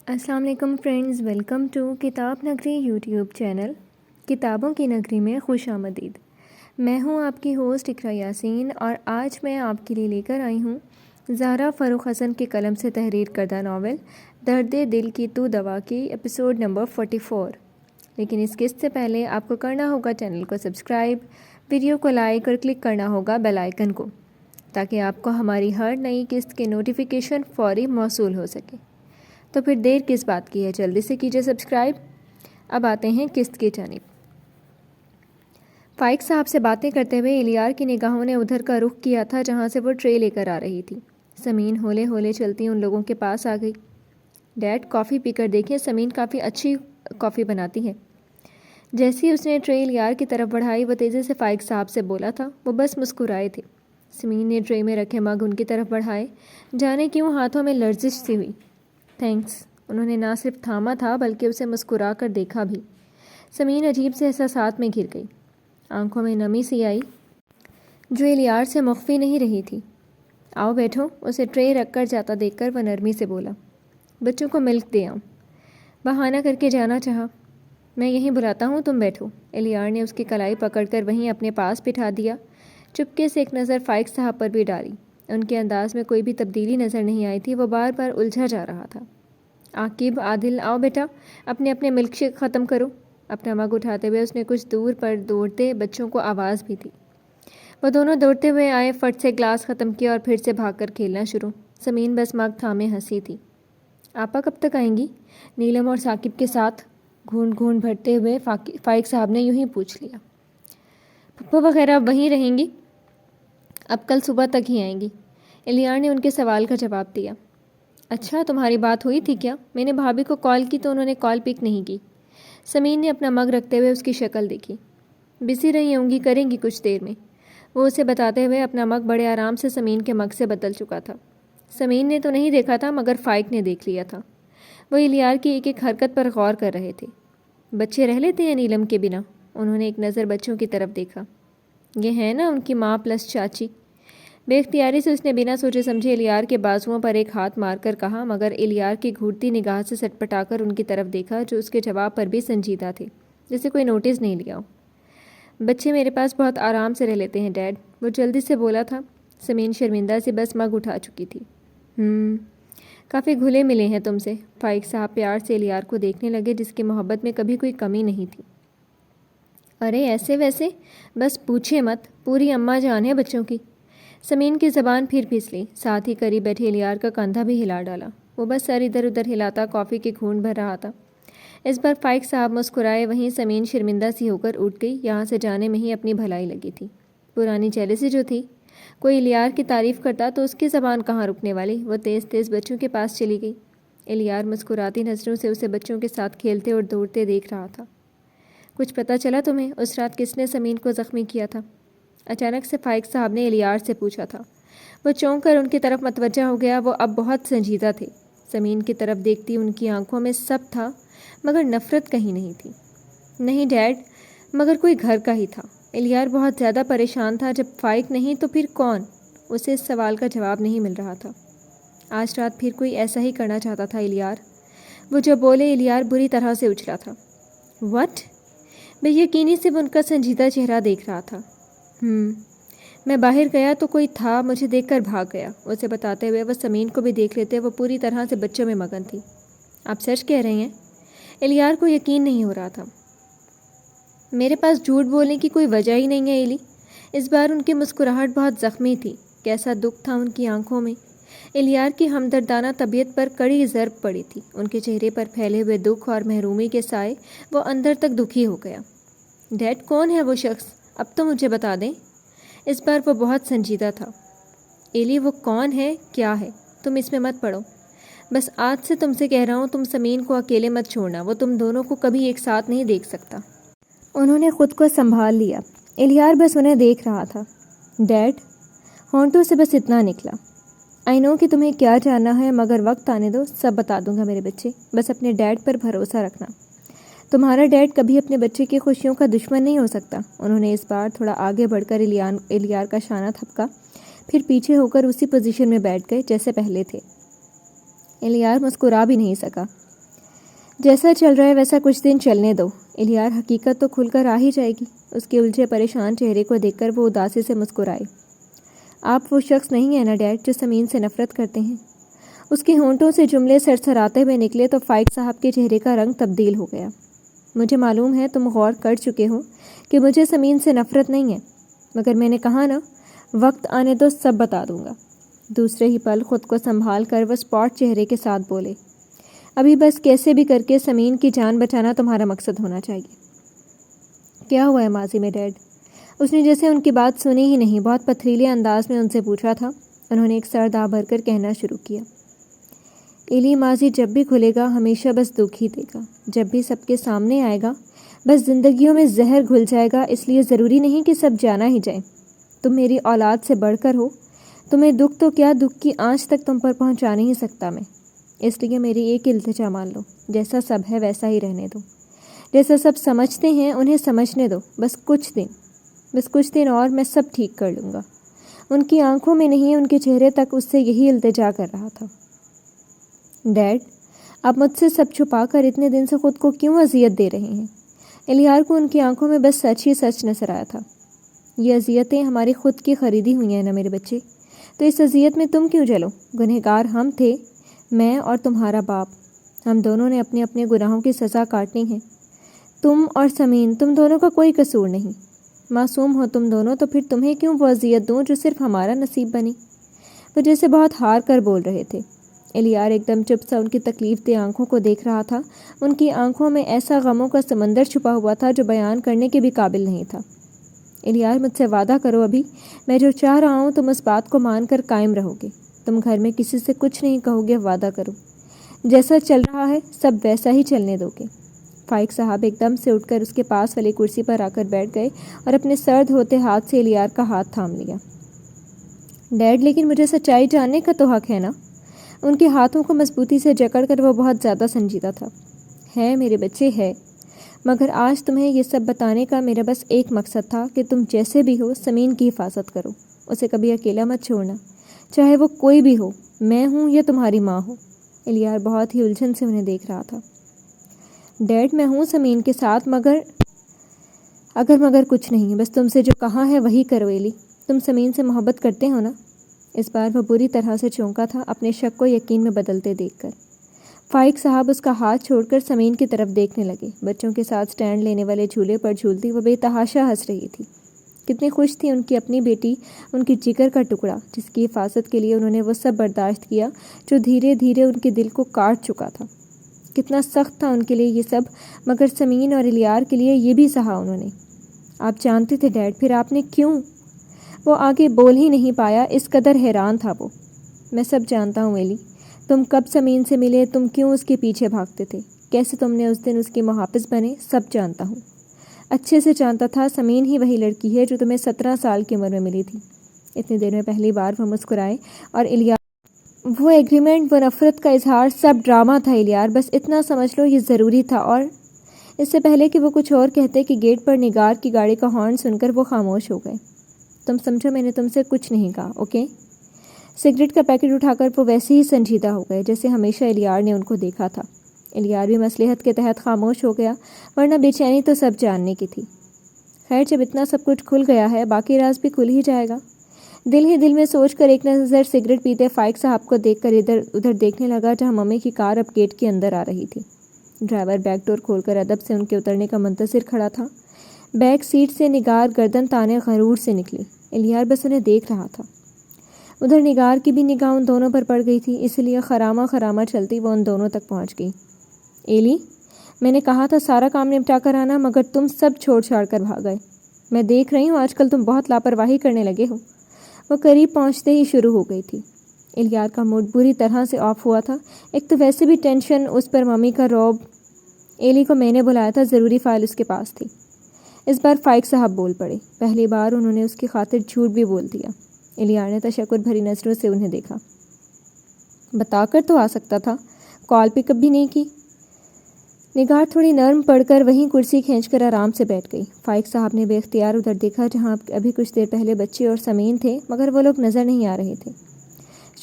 السلام علیکم friends, welcome to کتاب نگری یوٹیوب چینل کتابوں کی نگری میں خوش آمدید۔ میں ہوں آپ کی ہوسٹ اقرا یاسین، اور آج میں آپ کے لیے لے کر آئی ہوں زہرا فروخ حسن کے قلم سے تحریر کردہ ناول درد دل کی تو دوا کی ایپیسوڈ نمبر 44۔ لیکن اس قسط سے پہلے آپ کو کرنا ہوگا چینل کو سبسکرائب، ویڈیو کو لائک اور کلک کرنا ہوگا بیل آئیکن کو، تاکہ آپ کو ہماری ہر نئی قسط کے نوٹیفیکیشن فوری موصول ہو سکے۔ تو پھر دیر کس بات کی ہے، جلدی سے کیجیے سبسکرائب۔ اب آتے ہیں قسط کی جانب۔ فائق صاحب سے باتیں کرتے ہوئے الیار کی نگاہوں نے ادھر کا رخ کیا تھا جہاں سے وہ ٹرے لے کر آ رہی تھی۔ سمین ہولے ہولے چلتی ان لوگوں کے پاس آ گئی۔ ڈیڈ، کافی پی کر دیکھیں، سمین کافی اچھی کافی بناتی ہے۔ جیسے ہی اس نے ٹرے الیار کی طرف بڑھائی، وہ تیزی سے فائق صاحب سے بولا تھا۔ وہ بس مسکرائے تھے۔ سمین نے ٹرے میں رکھے مگ ان کی طرف بڑھائے، جانے کیوں ہاتھوں میں لرزش سی ہوئی۔ تھینکس۔ انہوں نے نہ صرف تھاما تھا بلکہ اسے مسکرا کر دیکھا بھی۔ سمین عجیب سے احساسات میں گر گئی۔ آنکھوں میں نمی سی آئی جو الیار سے مخفی نہیں رہی تھی۔ آؤ بیٹھو، اسے ٹرے رکھ کر جاتا دیکھ کر وہ نرمی سے بولا۔ بچوں کو ملک دے آؤں۔ بہانہ کر کے جانا چاہا۔ میں یہیں بلاتا ہوں، تم بیٹھو۔ الیار نے اس کی کلائی پکڑ کر وہیں اپنے پاس بٹھا دیا۔ چپکے سے ایک نظر فائق صاحب پر بھی ڈالی۔ ان کے انداز میں کوئی بھی تبدیلی نظر نہیں آئی تھی، وہ بار بار الجھا جا رہا تھا۔ عاقب، عادل، آؤ بیٹا، اپنے ملک شیک ختم کرو۔ اپنا مگ اٹھاتے ہوئے اس نے کچھ دور پر دوڑتے بچوں کو آواز بھی دی۔ وہ دونوں دوڑتے ہوئے آئے، فٹ سے گلاس ختم کیا اور پھر سے بھاگ کر کھیلنا شروع۔ سمین بس مگ تھامے ہنسی تھی۔ آپا کب تک آئیں گی؟ نیلم اور ثاقب کے ساتھ گھونٹ گھونٹ بھرتے ہوئے فائق صاحب نے یوں ہی پوچھ لیا۔ پھپھو وغیرہ اب وہیں رہیں گی؟ اب کل صبح تک ہی آئیں گی، الیار نے ان کے سوال کا جواب دیا۔ اچھا، تمہاری بات ہوئی تھی کیا؟ میں نے بھابھی کو کال کی تو انہوں نے کال پک نہیں کی۔ سمین نے اپنا مگ رکھتے ہوئے اس کی شکل دیکھی۔ بزی رہی ہوں گی، کریں گی کچھ دیر میں، وہ اسے بتاتے ہوئے اپنا مگ بڑے آرام سے سمین کے مگ سے بدل چکا تھا۔ سمین نے تو نہیں دیکھا تھا مگر فائق نے دیکھ لیا تھا۔ وہ الیار کی ایک ایک حرکت پر غور کر رہے تھے۔ بچے رہ لیتے ہیں نیلم کے بنا؟ انہوں نے ایک نظر بچوں کی طرف دیکھا۔ یہ ہے نا ان کی ماں پلس چاچی۔ بے اختیاری سے اس نے بنا سوچے سمجھے الیار کے بازوؤں پر ایک ہاتھ مار کر کہا، مگر الیار کی گھورتی نگاہ سے سٹ پٹا کر ان کی طرف دیکھا جو اس کے جواب پر بھی سنجیدہ تھے، جیسے کوئی نوٹس نہیں لیا ہو۔ بچے میرے پاس بہت آرام سے رہ لیتے ہیں ڈیڈ، وہ جلدی سے بولا تھا۔ سمین شرمندہ سے بس مگ اٹھا چکی تھی۔ کافی گھلے ملے ہیں تم سے، فائق صاحب پیار سے الیار کو دیکھنے لگے جس کی محبت میں کبھی کوئی کمی نہیں تھی۔ ارے ایسے ویسے، بس پوچھے مت، پوری اماں جان ہے بچوں کی۔ سمین کی زبان پھر پھسلی، ساتھ ہی قریب بیٹھے الیار کا کندھا بھی ہلا ڈالا۔ وہ بس سر ادھر ادھر ہلاتا کافی کے گھونٹ بھر رہا تھا۔ اس بار فائق صاحب مسکرائے، وہیں سمین شرمندہ سی ہو کر اٹھ گئی۔ یہاں سے جانے میں ہی اپنی بھلائی لگی تھی۔ پرانی جیلسی جو تھی، کوئی الیار کی تعریف کرتا تو اس کی زبان کہاں رکنے والی۔ وہ تیز تیز بچوں کے پاس چلی گئی۔ الیار مسکراتی نظروں سے اسے بچوں کے ساتھ کھیلتے اور دوڑتے دیکھ رہا تھا۔ کچھ پتہ چلا تمہیں اس رات کس نے سمین کو زخمی کیا تھا؟ اچانک سے فائق صاحب نے الیار سے پوچھا تھا۔ وہ چونک کر ان کی طرف متوجہ ہو گیا۔ وہ اب بہت سنجیدہ تھے۔ سمین کی طرف دیکھتی ان کی آنکھوں میں سب تھا مگر نفرت کہیں نہیں تھی۔ نہیں ڈیڈ، مگر کوئی گھر کا ہی تھا۔ الیار بہت زیادہ پریشان تھا۔ جب فائق نہیں تو پھر کون؟ اسے اس سوال کا جواب نہیں مل رہا تھا۔ آج رات پھر کوئی ایسا ہی کرنا چاہتا تھا الیار؟ وہ جو بولے الیار بری طرح سے اچھلا تھا۔ وٹ؟ بے یقینی سے وہ ان کا سنجیدہ چہرہ دیکھ رہا تھا۔ میں باہر گیا تو کوئی تھا، مجھے دیکھ کر بھاگ گیا، اسے بتاتے ہوئے وہ سمین کو بھی دیکھ لیتے۔ وہ پوری طرح سے بچوں میں مگن تھی۔ آپ سچ کہہ رہے ہیں؟ الیار کو یقین نہیں ہو رہا تھا۔ میرے پاس جھوٹ بولنے کی کوئی وجہ ہی نہیں ہے ایلی۔ اس بار ان کی مسکراہٹ بہت زخمی تھی۔ کیسا دکھ تھا ان کی آنکھوں میں۔ الیار کی ہمدردانہ طبیعت پر کڑی ضرب پڑی تھی۔ ان کے چہرے پر پھیلے ہوئے دکھ اور محرومی کے سائے وہ اندر تک دکھی ہو گیا۔ ڈیڈ، کون ہے وہ شخص؟ اب تو مجھے بتا دیں۔ اس بار وہ بہت سنجیدہ تھا۔ ایلی، وہ کون ہے، کیا ہے، تم اس میں مت پڑو۔ بس آج سے تم سے کہہ رہا ہوں، تم سمین کو اکیلے مت چھوڑنا، وہ تم دونوں کو کبھی ایک ساتھ نہیں دیکھ سکتا۔ انہوں نے خود کو سنبھال لیا۔ الیار بس انہیں دیکھ رہا تھا۔ ڈیڈ، ہونٹوں سے بس اتنا نکلا۔ آئی نو کہ تمہیں کیا جاننا ہے، مگر وقت آنے دو، سب بتا دوں گا میرے بچے، بس اپنے ڈیڈ پر بھروسہ رکھنا۔ تمہارا ڈیڈ کبھی اپنے بچے کی خوشیوں کا دشمن نہیں ہو سکتا۔ انہوں نے اس بار تھوڑا آگے بڑھ کر الیار کا شانہ تھپکا، پھر پیچھے ہو کر اسی پوزیشن میں بیٹھ گئے جیسے پہلے تھے۔ الیار مسکرا بھی نہیں سکا۔ جیسا چل رہا ہے ویسا کچھ دن چلنے دو، الیار حقیقت تو کھل کر آ ہی جائے گی۔ اس کے الجھے پریشان چہرے کو دیکھ کر وہ اداسی سے مسکرائے۔ آپ وہ شخص نہیں ہیں نا ڈیڈ جو سمین سے نفرت کرتے ہیں؟ اس کے ہونٹوں سے جملے سرسراتے ہوئے نکلے تو فائق صاحب کے چہرے کا رنگ تبدیل ہو گیا۔ مجھے معلوم ہے تم غور کر چکے ہو کہ مجھے سمین سے نفرت نہیں ہے، مگر میں نے کہا نا، وقت آنے تو سب بتا دوں گا۔ دوسرے ہی پل خود کو سنبھال کر وہ اسپاٹ چہرے کے ساتھ بولے، ابھی بس کیسے بھی کر کے سمین کی جان بچانا تمہارا مقصد ہونا چاہیے۔ کیا ہوا ہے ماضی میں ڈیڈ؟ اس نے جیسے ان کی بات سنی ہی نہیں، بہت پتھریلے انداز میں ان سے پوچھا تھا۔ انہوں نے ایک سر دہ بھر کر کہنا شروع کیا، ایلی، ماضی جب بھی کھلے گا ہمیشہ بس دکھ ہی دے گا۔ جب بھی سب کے سامنے آئے گا بس زندگیوں میں زہر گھل جائے گا، اس لیے ضروری نہیں کہ سب جانا ہی جائے۔ تم میری اولاد سے بڑھ کر ہو، تمہیں دکھ تو کیا، دکھ کی آنچ تک تم پر پہنچا نہیں سکتا میں، اس لیے میری ایک التجا مان لو، جیسا سب ہے ویسا ہی رہنے دو، جیسا سب سمجھتے ہیں انہیں سمجھنے دو، بس کچھ دن اور میں سب ٹھیک کر لوں گا۔ ان کی آنکھوں میں نہیں، ان کے چہرے تک اس سے یہی التجا کر رہا تھا۔ ڈیڈ، آپ مجھ سے سب چھپا کر اتنے دن سے خود کو کیوں اذیت دے رہے ہیں؟ الیار کو ان کی آنکھوں میں بس سچ ہی سچ نظر آیا تھا۔ یہ اذیتیں ہماری خود کی خریدی ہوئی ہیں نا میرے بچے، تو اس اذیت میں تم کیوں جلو؟ گنہگار ہم تھے، میں اور تمہارا باپ، ہم دونوں نے اپنے اپنے گناہوں کی سزا کاٹنی ہے۔ تم اور سمین، تم دونوں کا کوئی قصور نہیں، معصوم ہو تم دونوں، تو پھر تمہیں کیوں وہ اذیت دوں جو صرف ہمارا نصیب بنی؟ وہ جیسے بہت ہار کر بول رہے تھے۔ الیار ایک دم چپ سا ان کی تکلیف دہ آنکھوں کو دیکھ رہا تھا۔ ان کی آنکھوں میں ایسا غموں کا سمندر چھپا ہوا تھا جو بیان کرنے کے بھی قابل نہیں تھا۔ الیار، مجھ سے وعدہ کرو ابھی، میں جو چاہ رہا ہوں تم اس بات کو مان کر قائم رہو گے، تم گھر میں کسی سے کچھ نہیں کہو گے، وعدہ کرو، جیسا چل رہا ہے سب ویسا ہی چلنے دو گے۔ فائق صاحب ایک دم سے اٹھ کر اس کے پاس والی کرسی پر آ کر بیٹھ گئے اور اپنے سرد ہوتے ہاتھ سے الیار کا ہاتھ تھام لیا۔ ڈیڈ، لیکن مجھے سچائی جاننے کا تو حق ہے نا؟ ان کے ہاتھوں کو مضبوطی سے جکڑ کر وہ بہت زیادہ سنجیدہ تھا۔ ہے میرے بچے، ہے، مگر آج تمہیں یہ سب بتانے کا میرا بس ایک مقصد تھا کہ تم جیسے بھی ہو سمین کی حفاظت کرو، اسے کبھی اکیلا مت چھوڑنا، چاہے وہ کوئی بھی ہو، میں ہوں یا تمہاری ماں ہو۔ الیار بہت ہی الجھن سے انہیں دیکھ رہا تھا۔ ڈیڈ، میں ہوں سمین کے ساتھ، مگر کچھ نہیں، بس تم سے جو کہا ہے وہی کرو۔ ایلی، تم سمین سے محبت کرتے ہو نا؟ اس بار وہ بری طرح سے چونکا تھا، اپنے شک کو یقین میں بدلتے دیکھ کر۔ فائق صاحب اس کا ہاتھ چھوڑ کر سمین کی طرف دیکھنے لگے۔ بچوں کے ساتھ سٹینڈ لینے والے جھولے پر جھولتی وہ بے تحاشا ہنس رہی تھی۔ کتنی خوش تھی ان کی اپنی بیٹی، ان کی جگر کا ٹکڑا، جس کی حفاظت کے لیے انہوں نے وہ سب برداشت کیا جو دھیرے دھیرے ان کے دل کو کاٹ چکا تھا۔ کتنا سخت تھا ان کے لیے یہ سب، مگر سمین اور الیار کے لیے یہ بھی سہا انہوں نے۔ آپ جانتے تھے ڈیڈ، پھر آپ نے کیوں؟ وہ آگے بول ہی نہیں پایا، اس قدر حیران تھا وہ۔ میں سب جانتا ہوں ایلی، تم کب سمین سے ملے، تم کیوں اس کے پیچھے بھاگتے تھے، کیسے تم نے اس دن اس کی محافظ بنے، سب جانتا ہوں، اچھے سے جانتا تھا۔ سمین ہی وہی لڑکی ہے جو تمہیں 17 سال کی عمر میں ملی تھی۔ اتنے دیر میں پہلی بار وہ مسکرائے۔ اور الیار، وہ ایگریمنٹ، وہ نفرت کا اظہار، سب ڈرامہ تھا الیار، بس اتنا سمجھ لو یہ ضروری تھا۔ اور اس سے پہلے کہ وہ کچھ اور کہتے کہ گیٹ پر نگار کی گاڑی کا ہارن سن کر وہ خاموش ہو گئے۔ تم سمجھو میں نے تم سے کچھ نہیں کہا، اوکے؟ سگریٹ کا پیکٹ اٹھا کر وہ ویسے ہی سنجیدہ ہو گئے جیسے ہمیشہ الیار نے ان کو دیکھا تھا۔ الیار بھی مصلحت کے تحت خاموش ہو گیا، ورنہ بے چینی تو سب جاننے کی تھی۔ خیر، جب اتنا سب کچھ کھل گیا ہے باقی راز بھی کھل ہی جائے گا، دل ہی دل میں سوچ کر ایک نظر سگریٹ پیتے فائق صاحب کو دیکھ کر ادھر ادھر دیکھنے لگا جہاں ممی کی کار اب گیٹ کے اندر آ رہی تھی۔ ڈرائیور بیک ڈور کھول کر ادب سے ان کے اترنے کا منتظر کھڑا تھا۔ بیک سیٹ سے نگار گردن تانے غرور سے نکلی۔ الیار بس انہیں دیکھ رہا تھا۔ ادھر نگار کی بھی نگاہ ان دونوں پر پڑ گئی تھی، اس لیے خرامہ چلتی وہ ان دونوں تک پہنچ گئی۔ ایلی، میں نے کہا تھا سارا کام نپٹا کر آنا، مگر تم سب چھوڑ چھاڑ کر بھاگ گئے۔ میں دیکھ رہی ہوں آج کل تم بہت لاپرواہی کرنے لگے ہو۔ وہ قریب پہنچتے ہی شروع ہو گئی تھی۔ الیار کا موڈ بری طرح سے آف ہوا تھا، ایک تو ویسے بھی ٹینشن، اس پر ممی کا رعب۔ ایلی کو میں نے بلایا تھا، ضروری فائل اس کے پاس تھی۔ اس بار فائق صاحب بول پڑے۔ پہلی بار انہوں نے اس کی خاطر جھوٹ بھی بول دیا۔ الیار نے تشکر بھری نظروں سے انہیں دیکھا۔ بتا کر تو آ سکتا تھا، کال پک اپ بھی نہیں کی۔ نگار تھوڑی نرم پڑ کر وہیں کرسی کھینچ کر آرام سے بیٹھ گئی۔ فائق صاحب نے بے اختیار ادھر دیکھا جہاں ابھی کچھ دیر پہلے بچے اور سمین تھے، مگر وہ لوگ نظر نہیں آ رہے تھے۔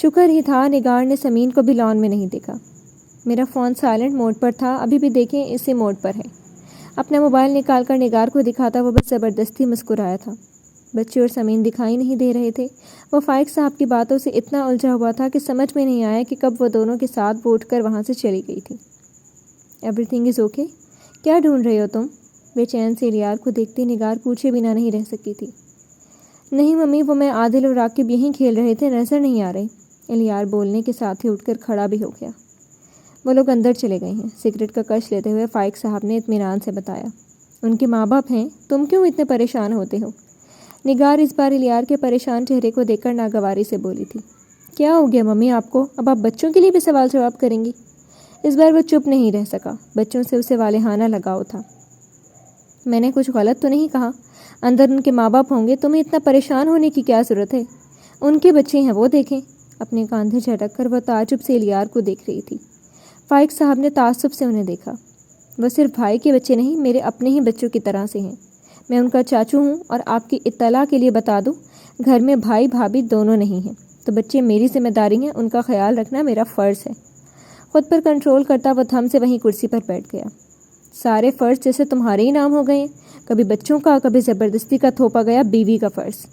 شکر ہی تھا نگار نے سمین کو بھی لان میں نہیں دیکھا۔ میرا فون سائلنٹ موڈ پر تھا، ابھی بھی دیکھیں اسی موڈ پر ہے۔ اپنا موبائل نکال کر نگار کو دکھاتا وہ بس زبردستی مسکرایا تھا۔ بچے اور سمین دکھائی نہیں دے رہے تھے۔ وہ فائق صاحب کی باتوں سے اتنا الجھا ہوا تھا کہ سمجھ میں نہیں آیا کہ کب وہ دونوں کے ساتھ وہ اٹھ کر وہاں سے چلی گئی تھی۔ Every thing is okay? کیا ڈھونڈ رہے ہو تم؟ بے چین سے الیار کو دیکھتے نگار پوچھے بنا نہیں رہ سکی تھی۔ نہیں ممی، وہ میں عادل اور راکب یہیں کھیل رہے تھے، نظر نہیں آ رہے۔ الیار بولنے کے ساتھ ہی اٹھ کر کھڑا بھی ہو گیا۔ وہ لوگ اندر چلے گئے ہیں، سگریٹ کا کش لیتے ہوئے فائق صاحب نے اطمینان سے بتایا۔ ان کے ماں باپ ہیں، تم کیوں اتنے پریشان ہوتے ہو؟ نگار اس بار الیار کے پریشان چہرے کو دیکھ کر ناگواری سے بولی تھی۔ کیا ہو گیا ممی آپ کو؟ اب آپ بچوں کے لیے بھی سوال جواب کریں گی؟ اس بار وہ چپ نہیں رہ سکا، بچوں سے اسے والہانہ لگاؤ تھا۔ میں نے کچھ غلط تو نہیں کہا؟ اندر ان کے ماں باپ ہوں گے، تمہیں اتنا پریشان ہونے کی کیا ضرورت ہے؟ ان کے بچے ہیں، وہ دیکھیں۔ اپنے کاندھے جھٹک کر وہ تعجب سے الیار کو دیکھ رہی تھی۔ فائق صاحب نے تعصب سے انہیں دیکھا۔ وہ صرف بھائی کے بچے نہیں، میرے اپنے ہی بچوں کی طرح سے ہیں۔ میں ان کا چاچو ہوں، اور آپ کی اطلاع کے لیے بتا دوں، گھر میں بھائی بھابھی دونوں نہیں ہیں، تو بچے میری ذمہ داری ہیں، ان کا خیال رکھنا میرا فرض ہے۔ خود پر کنٹرول کرتا وہ تھم سے وہیں کرسی پر بیٹھ گیا۔ سارے فرض جیسے تمہارے ہی نام ہو گئے ہیں، کبھی بچوں کا، کبھی زبردستی کا تھوپا گیا بیوی کا فرض۔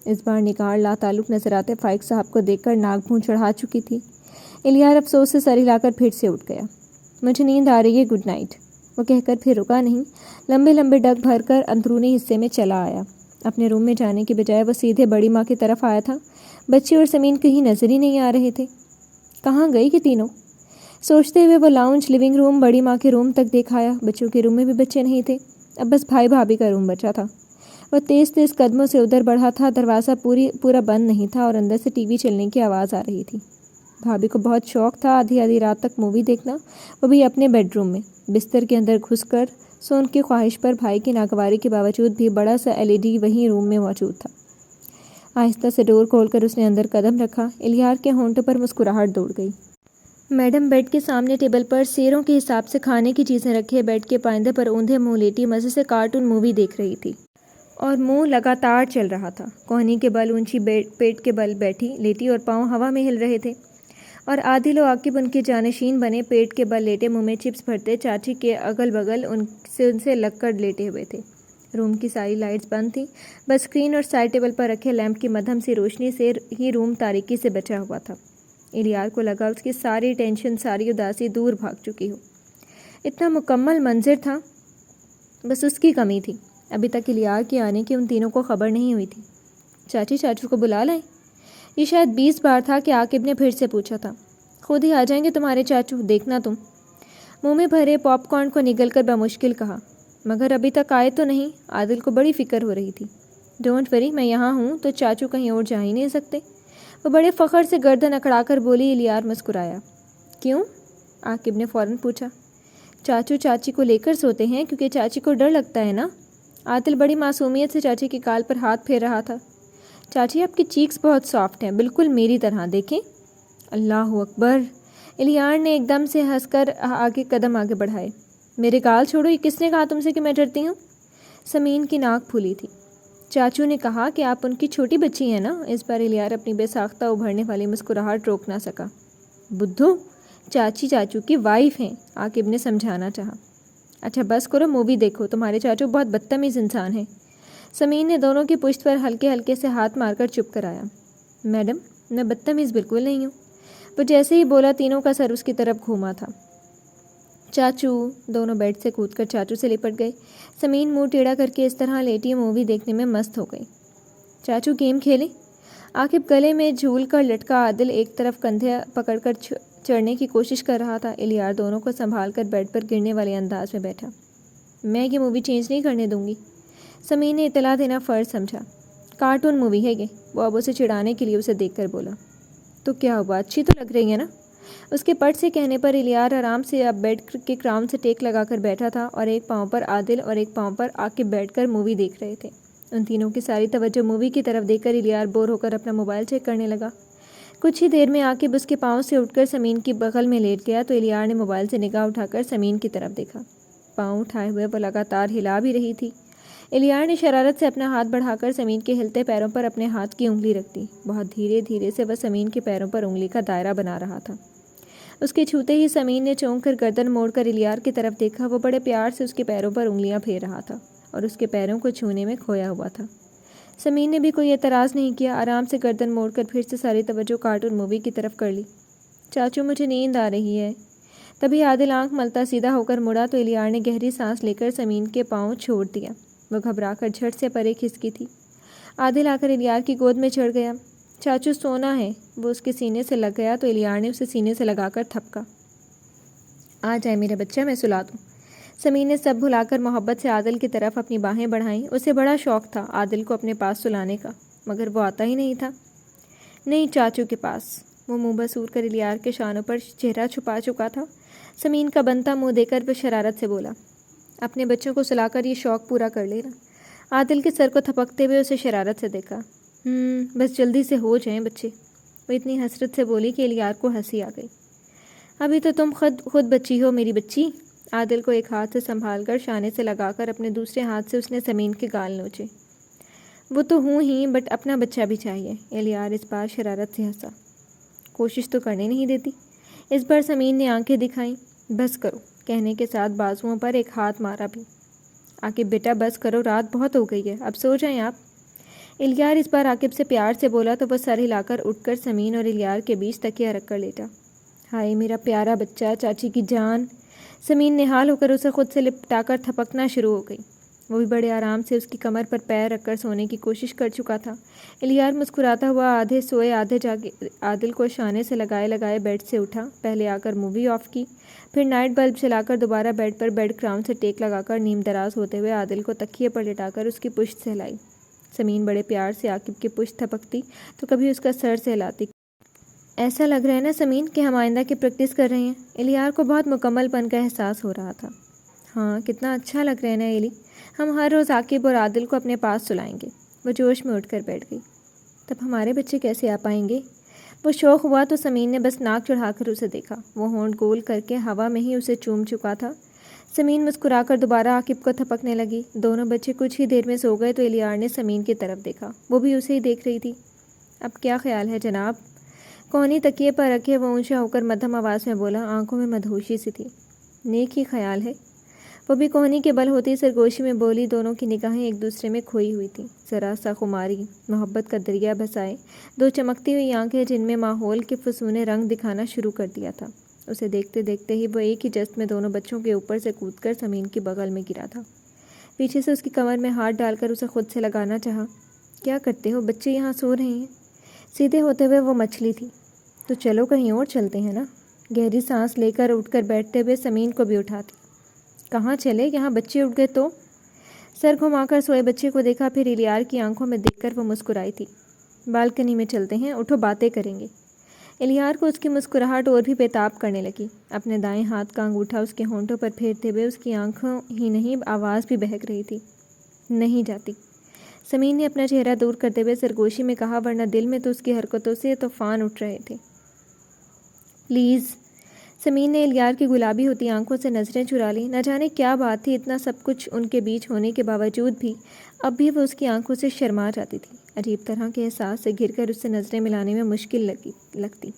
اس بار نگار لا تعلق نظر آتے فائق صاحب کو دیکھ کر ناک منہ چڑھا چکی تھی۔ الیار افسوس سے سر ہلا کر پھر سے اٹھ گیا۔ مجھے نیند آ رہی ہے، گڈ نائٹ، وہ کہہ کر پھر رکا نہیں، لمبے لمبے ڈگ بھر کر اندرونی حصے میں چلا آیا۔ اپنے روم میں جانے کی بجائے وہ سیدھے بڑی ماں کی طرف آیا تھا۔ بچے اور سمین کہیں نظر ہی نہیں آ رہے تھے۔ کہاں گئی کہ تینوں؟ سوچتے ہوئے وہ لاؤنج، لیونگ روم، بڑی ماں کے روم تک دیکھایا۔ بچوں کے روم میں بھی بچے نہیں تھے، اب بس بھائی بھابھی کا روم بچا تھا۔ وہ تیز تیز قدموں سے ادھر بڑھا تھا، دروازہ پورا بند نہیں تھا اور اندر سے ٹی وی چلنے کی آواز آ رہی تھی۔ بھابھی کو بہت شوق تھا آدھی آدھی رات تک مووی دیکھنا، وہ بھی اپنے بیڈ روم میں، بستر کے اندر گھس کر۔ سو ان کی خواہش پر بھائی کی ناگواری کے باوجود بھی بڑا سا LED وہیں روم میں موجود تھا۔ آہستہ سے ڈور کھول کر اس نے اندر قدم رکھا۔ الیار کے ہونٹوں پر مسکراہٹ دوڑ گئی۔ میڈم بیڈ کے سامنے ٹیبل پر سیروں کے حساب سے کھانے کی چیزیں رکھے بیڈ کے پائندے پر اوندھے منہ لیٹی مزے سے کارٹون مووی دیکھ رہی تھی، اور منہ لگاتار چل رہا تھا۔ کوہنی کے بل اونچی پیٹ کے بل لیٹی اور پاؤں ہوا میں ہل رہے تھے، اور عادل و عاقب ان کے جانشین بنے پیٹ کے بل لیٹے منہ میں چپس بھرتے چاچی کے اگل بغل ان سے لگ کر لیٹے ہوئے تھے۔ روم کی ساری لائٹس بند تھیں، بس اسکرین اور سائڈ ٹیبل پر رکھے لیمپ کی مدھم سی روشنی سے ہی روم تاریکی سے بچا ہوا تھا۔ الیار کو لگا اس کی ساری ٹینشن، ساری اداسی دور بھاگ چکی ہو۔ اتنا مکمل منظر تھا، بس اس کی کمی تھی۔ ابھی تک الیار کے آنے کی ان تینوں کو خبر نہیں ہوئی تھی۔ چاچی چاچو کو بلا لائیں؟ یہ شاید 20 بار تھا کہ عاقب نے پھر سے پوچھا تھا۔ خود ہی آ جائیں گے تمہارے چاچو، دیکھنا تم، منہ میں بھرے پاپ کارن کو نگل کر بمشکل کہا۔ مگر ابھی تک آئے تو نہیں؟ عادل کو بڑی فکر ہو رہی تھی۔ ڈونٹ وری، میں یہاں ہوں تو چاچو کہیں اور جا ہی نہیں سکتے، وہ بڑے فخر سے گردن اکڑا کر بولی۔ الیار مسکرایا۔ کیوں؟ عاقب نے فوراً پوچھا۔ چاچو چاچی کو لے کر سوتے ہیں کیونکہ چاچی کو ڈر لگتا ہے نا؟ عادل بڑی معصومیت سے چاچی کی گال پر ہاتھ پھیر رہا تھا۔ چاچی آپ کی چیکس بہت سافٹ ہیں، بالکل میری طرح، دیکھیں۔ اللہ اکبر! الیار نے ایک دم سے ہنس کر قدم آگے بڑھائے۔ میرے گال چھوڑو، یہ کس نے کہا تم سے کہ میں ڈرتی ہوں؟ سمین کی ناک پھولی تھی۔ چاچو نے کہا کہ آپ ان کی چھوٹی بچی ہیں نا؟ اس بار الیار اپنی بے ساختہ ابھرنے والی مسکراہٹ روک نہ سکا۔ بدھو، چاچی چاچو کی وائف ہیں، عاقب نے سمجھانا چاہا۔ اچھا بس کرو، مووی دیکھو، تمہارے چاچو بہت بدتمیز انسان ہیں۔ سمین نے دونوں کی پشت پر ہلکے ہلکے سے ہاتھ مار کر چپ کرایا۔ میڈم، میں بدتمیز بالکل نہیں ہوں، وہ جیسے ہی بولا تینوں کا سر اس کی طرف گھوما تھا۔ چاچو، دونوں بیڈ سے کود کر چاچو سے لپٹ گئے۔ سمین منہ ٹیڑھا کر کے اس طرح لیٹی مووی دیکھنے میں مست ہو گئی۔ چاچو گیم کھیلیں؟ عاقب گلے میں جھول کر لٹکا عادل ایک طرف کندھے پکڑ کر چڑھنے کی کوشش کر رہا تھا۔ الیار دونوں کو سنبھال کر بیڈ پر گرنے والے انداز میں بیٹھا۔ میں یہ مووی چینج نہیں کرنے دوں گی، سمین نے اطلاع دینا فرض سمجھا۔ کارٹون مووی ہے یہ، وہ اب اسے چڑھانے کے لیے اسے دیکھ کر بولا۔ تو کیا ہوا، اچھی تو لگ رہی ہے نا؟ اس کے پٹ سے کہنے پر الیار آرام سے اب بیڈ کے کراؤن سے ٹیک لگا کر بیٹھا تھا، اور ایک پاؤں پر عادل اور ایک پاؤں پر عاقب بیٹھ کر مووی دیکھ رہے تھے۔ ان تینوں کی ساری توجہ مووی کی طرف دیکھ کر الیار بور ہو کر اپنا موبائل چیک کرنے لگا۔ کچھ ہی دیر میں عاقب اس کے پاؤں سے اٹھ کر سمین کی بغل میں لیٹ گیا تو الیار نے موبائل سے نگاہ اٹھا کر سمین کی طرف دیکھا۔ پاؤں اٹھائے ہوئے وہ لگاتار ہلا بھی رہی تھی۔ الیار نے شرارت سے اپنا ہاتھ بڑھا کر سمین کے ہلتے پیروں پر اپنے ہاتھ کی انگلی رکھ دی۔ بہت دھیرے دھیرے سے وہ سمین کے پیروں پر انگلی کا دائرہ بنا رہا تھا۔ اس کے چھوتے ہی سمین نے چونک کر گردن موڑ کر الیار کی طرف دیکھا۔ وہ بڑے پیار سے اس کے پیروں پر انگلیاں پھیر رہا تھا اور اس کے پیروں کو چھونے میں کھویا ہوا تھا۔ سمین نے بھی کوئی اعتراض نہیں کیا، آرام سے گردن موڑ کر پھر سے ساری توجہ کارٹون مووی کی طرف کر لی۔ چاچو مجھے نیند آ رہی ہے۔ تبھی عادل آنکھ ملتا سیدھا ہو کر مڑا تو الیار نے گہری سانس لے کر سمین کے پاؤں چھوڑ دیا۔ وہ گھبرا کر جھٹ سے پرے کھسکی تھی۔ عادل آ کر الیار کی گود میں چڑھ گیا۔ چاچو سونا ہے۔ وہ اس کے سینے سے لگ گیا تو الیار نے اسے سینے سے لگا کر تھپکا۔ آ جائے میرا بچہ، میں سلا دوں۔ سمین نے سب بھلا کر محبت سے عادل کی طرف اپنی باہیں بڑھائیں۔ اسے بڑا شوق تھا عادل کو اپنے پاس سلانے کا، مگر وہ آتا ہی نہیں تھا۔ نہیں چاچو کے پاس۔ وہ منہ بسور کر الیار کے شانوں پر چہرہ چھپا چکا تھا۔ سمین کا بنتا منہ دے کر وہ شرارت سے بولا، اپنے بچوں کو سلا کر یہ شوق پورا کر لینا۔ عادل کے سر کو تھپکتے ہوئے اسے شرارت سے دیکھا۔ بس جلدی سے ہو جائیں بچے۔ وہ اتنی حسرت سے بولی کہ الیار کو ہنسی آ گئی۔ ابھی تو تم خود بچی ہو میری بچی۔ عادل کو ایک ہاتھ سے سنبھال کر شانے سے لگا کر اپنے دوسرے ہاتھ سے اس نے سمین کے گال نوچے۔ وہ تو ہوں ہی، بٹ اپنا بچہ بھی چاہیے۔ الیار اس بار شرارت سے ہنسا۔ کوشش تو کرنے نہیں دیتی۔ اس بار سمین نے آنکھیں دکھائیں۔ بس کرو، کہنے کے ساتھ بازوؤں پر ایک ہاتھ مارا بھی۔ عاقب بیٹا بس کرو، رات بہت ہو گئی ہے، اب سو جائیں آپ۔ الیار اس بار عاقب سے پیار سے بولا تو وہ سر ہلا کر اٹھ کر سمین اور الیار کے بیچ تکیہ رکھ کر لیٹا۔ ہائے میرا پیارا بچہ، چاچی کی جان۔ سمین نہال ہو کر اسے خود سے لپٹا کر تھپکنا شروع ہو گئی۔ وہ بھی بڑے آرام سے اس کی کمر پر پیر رکھ کر سونے کی کوشش کر چکا تھا۔ الیار مسکراتا ہوا آدھے سوئے آدھے جاگے عادل کو شانے سے لگائے بیڈ سے اٹھا۔ پہلے آ کر مووی آف کی، پھر نائٹ بلب جلا کر دوبارہ بیڈ پر بیڈ کراؤن سے ٹیک لگا کر نیم دراز ہوتے ہوئے عادل کو تکیے پر لٹا کر اس کی پشت سہلائی۔ سمین بڑے پیار سے عاقب کی پشت تھپکتی تو کبھی اس کا سر سہلاتی۔ ایسا لگ رہا ہے نا سمین کہ ہم آئندہ کی پریکٹس کر رہے ہیں۔ الیار کو بہت مکمل پن کا احساس ہو رہا تھا۔ ہاں کتنا اچھا لگ رہا ہے نا ایلی، ہم ہر روز عاقب اور عادل کو اپنے پاس سلائیں گے۔ وہ جوش میں اٹھ کر بیٹھ گئی۔ تب ہمارے بچے کیسے آ پائیں گے؟ وہ شوق ہوا تو سمین نے بس ناک چڑھا کر اسے دیکھا۔ وہ ہونٹ گول کر کے ہوا میں ہی اسے چوم چکا تھا۔ سمین مسکرا کر دوبارہ عاقب کو تھپکنے لگی۔ دونوں بچے کچھ ہی دیر میں سو گئے تو الیار نے سمین کی طرف دیکھا، وہ بھی اسے ہی دیکھ رہی تھی۔ اب کیا خیال ہے جناب؟ کوہنی تکیے پر رکھے وہ اونچا ہو کر مدھم آواز میں بولا، آنکھوں میں مدہوشی سی تھی۔ نیک ہی خیال ہے۔ وہ بھی کوہنی کے بل ہوتی سرگوشی میں بولی۔ دونوں کی نگاہیں ایک دوسرے میں کھوئی ہوئی تھیں، ذرا سا خماری محبت کا دریا بسائے دو چمکتی ہوئی آنکھیں جن میں ماحول کے فسون رنگ دکھانا شروع کر دیا تھا۔ اسے دیکھتے دیکھتے ہی وہ ایک ہی جست میں دونوں بچوں کے اوپر سے کود کر سمین کی بغل میں گرا تھا۔ پیچھے سے اس کی کمر میں ہاتھ ڈال کر اسے خود سے لگانا چاہا۔ کیا کرتے ہو، بچے یہاں سو رہے ہیں۔ سیدھے ہوتے ہوئے وہ مچھلی تھی۔ تو چلو کہیں اور چلتے ہیں نا۔ گہری سانس لے کر اٹھ کر بیٹھتے ہوئے سمین کو بھی اٹھاتی۔ کہاں چلے، یہاں بچے اٹھ گئے تو؟ سر گھما کر سوئے بچے کو دیکھا، پھر الیار کی آنکھوں میں دیکھ کر وہ مسکرائی تھی۔ بالکنی میں چلتے ہیں، اٹھو باتیں کریں گے۔ الیار کو اس کی مسکراہٹ اور بھی بےتاب کرنے لگی۔ اپنے دائیں ہاتھ کا انگوٹھا اس کے ہونٹوں پر پھیرتے ہوئے اس کی آنکھوں ہی نہیں آواز بھی بہک رہی تھی۔ نہیں جاتی، سمین نے اپنا چہرہ دور کرتے ہوئے سرگوشی میں کہا، ورنہ دل میں تو اس کی حرکتوں سے طوفان اٹھ رہے تھے۔ پلیز۔ سمین نے الیار کی گلابی ہوتی آنکھوں سے نظریں چرا لی۔ نہ جانے کیا بات تھی، اتنا سب کچھ ان کے بیچ ہونے کے باوجود بھی اب بھی وہ اس کی آنکھوں سے شرما جاتی تھی۔ عجیب طرح کے احساس سے گھر کر اس سے نظریں ملانے میں مشکل لگتی۔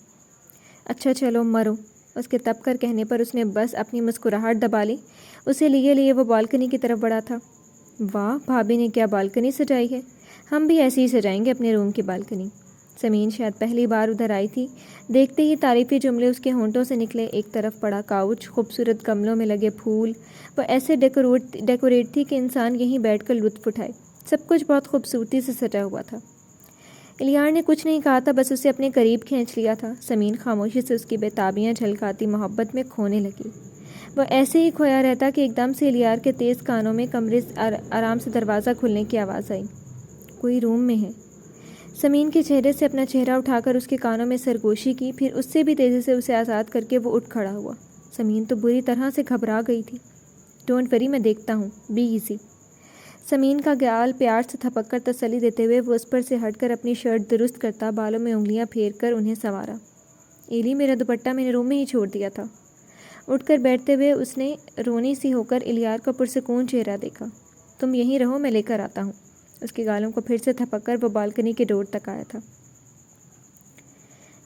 اچھا چلو مرو، اس کے تب کر کہنے پر اس نے بس اپنی مسکراہٹ دبا لی۔ اسے لیے وہ بالکنی کی طرف بڑھا تھا۔ واہ، بھابھی نے کیا بالکنی سجائی ہے، ہم بھی ایسے ہی سجائیں گے اپنے روم کی بالکنی۔ سمین شاید پہلی بار ادھر آئی تھی۔ دیکھتے ہی تعریفی جملے اس کے ہونٹوں سے نکلے۔ ایک طرف پڑا کاؤچ، خوبصورت گملوں میں لگے پھول، وہ ایسے ڈیکوریٹ تھی کہ انسان یہیں بیٹھ کر لطف اٹھائے۔ سب کچھ بہت خوبصورتی سے سجا ہوا تھا۔ الیار نے کچھ نہیں کہا تھا، بس اسے اپنے قریب کھینچ لیا تھا۔ سمین خاموشی سے اس کی بےتابیاں جھلکاتی محبت میں کھونے لگی۔ وہ ایسے ہی کھویا رہتا کہ ایک دم سے الیار کے تیز کانوں میں کمرے آرام سے دروازہ کھلنے کی آواز آئی۔ کوئی روم میں ہے۔ سمین کے چہرے سے اپنا چہرہ اٹھا کر اس کے کانوں میں سرگوشی کی، پھر اس سے بھی تیزی سے اسے آزاد کر کے وہ اٹھ کھڑا ہوا۔ سمین تو بری طرح سے گھبرا گئی تھی۔ ڈونٹ وری، میں دیکھتا ہوں، بی ایزی۔ سمین کا گال پیار سے تھپک کر تسلی دیتے ہوئے وہ اس پر سے ہٹ کر اپنی شرٹ درست کرتا، بالوں میں انگلیاں پھیر کر انہیں سنوارا۔ ایلی، میرا دوپٹہ میں نے روم میں ہی چھوڑ دیا تھا۔ اٹھ کر بیٹھتے ہوئے اس نے رونی سی ہو کر الیار کا پرسکون چہرہ دیکھا۔ تم یہیں رہو، میں لے کر آتا ہوں۔ اس کے گالوں کو پھر سے تھپک کر وہ بالکنی کے ڈور تک آیا تھا۔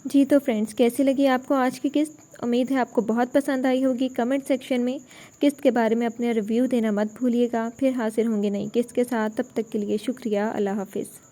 جی تو فرینڈز، کیسی لگی آپ کو آج کی قسط؟ امید ہے آپ کو بہت پسند آئی ہوگی۔ کمنٹ سیکشن میں قسط کے بارے میں اپنے ریویو دینا مت بھولیے گا۔ پھر حاضر ہوں گے نئی قسط کے ساتھ، تب تک کے لیے شکریہ، اللہ حافظ۔